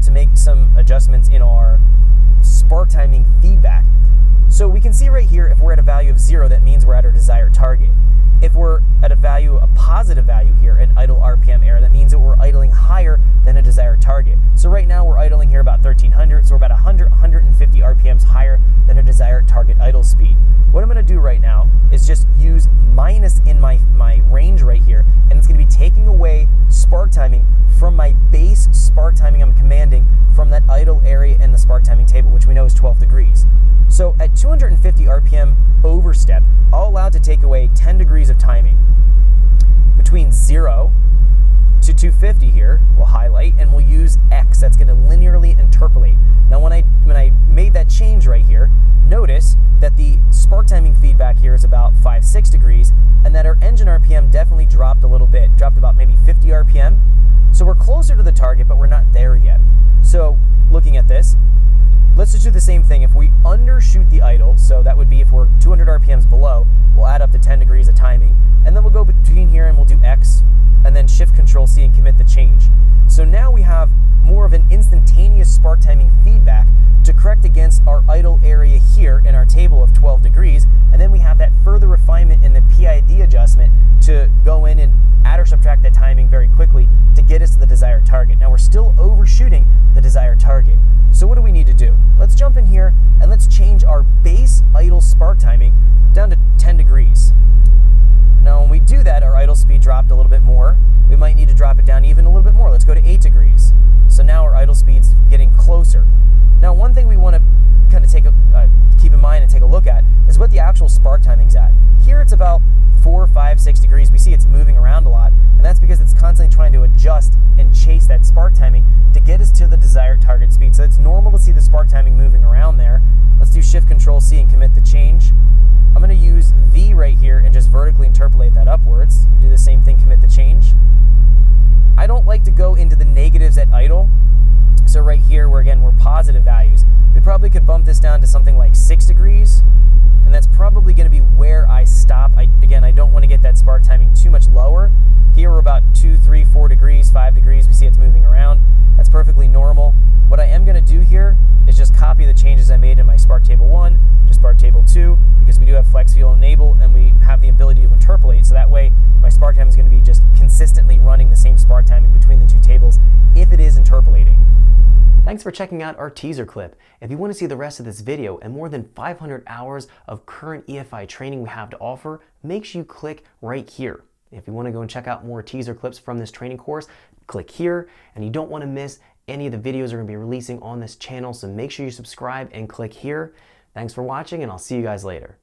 to make some adjustments in our spark timing feedback. So we can see right here, if we're at a value of 0, that means we're at our desired target. If we're at a positive value here, an idle RPM error, that means that we're idling higher than a desired target. So right now we're idling here about 1300, so we're about 150 RPMs higher than a desired target idle speed. What I'm going to do right now is just use minus in my range right here, and it's going to be taking away spark timing from my base spark timing I'm commanding from that idle area in the spark timing table, which we know is 12 degrees. So at 250 RPM overstep, I'll allow it to take away 10 degrees of timing. Between 0 to 250 here, we'll highlight, and we'll use X. That's going to linearly interpolate. Now when I made that change right here, notice that the spark timing feedback here is about 5-6 degrees, and that our engine RPM definitely dropped a little bit, dropped about maybe 50 RPM. So we're closer to the target, but we're not there yet. So looking at this, let's just do the same thing. If we undershoot the idle, so that would be if we're 200 RPMs below, we'll add up to 10 degrees of timing, and then we'll go between here and we'll do X, and then Shift Control C and commit the change. So now we have more of an instantaneous spark timing feedback to correct against our idle area here in our table of 12 degrees, and then we have that further refinement in the PID adjustment to go in and add or subtract that timing very quickly to get us to the desired target. Now we're still overshooting the desired target. So what do we need to do? Let's jump in here and let's change our base idle spark timing down to 10 degrees. Now when we do that, our idle speed dropped a little bit more. We might need to drop it down even a little bit more. Let's go to 8 degrees. So now our idle speed's getting closer. Now one thing we want to kind of keep in mind and take a look at is what the actual spark timing's at. Here it's about 4, 5, 6 degrees. We see it's moving around a lot, and that's because it's constantly trying to adjust and chase that spark timing to get us to the desired target speed. So it's normal to see the spark timing moving around there. Let's do Shift Control C and commit the change. I'm going to use V right here and just vertically interpolate that upwards. Do the same thing, commit the change. I don't like to go into the negatives at idle. So right here, where again, we're positive values, we probably could bump this down to something like 6 degrees. And that's probably going to be where I stop. Again, I don't want to get that spark timing too much lower. Here we're about 2, 3, 4 degrees, 5 degrees. We see it's moving around. That's perfectly normal. What I am going to do here is just copy the changes I made in my Spark Table 1 to Spark Table 2, because we do have Flex Fuel enabled and we have the ability to interpolate. So that way my spark time is going to be just consistently running the same spark timing between the two tables if it is interpolating. Thanks for checking out our teaser clip. If you want to see the rest of this video and more than 500 hours of current EFI training we have to offer, make sure you click right here. If you want to go and check out more teaser clips from this training course, click here, and you don't want to miss any of the videos we're going to be releasing on this channel, so make sure you subscribe and click here. Thanks for watching, and I'll see you guys later.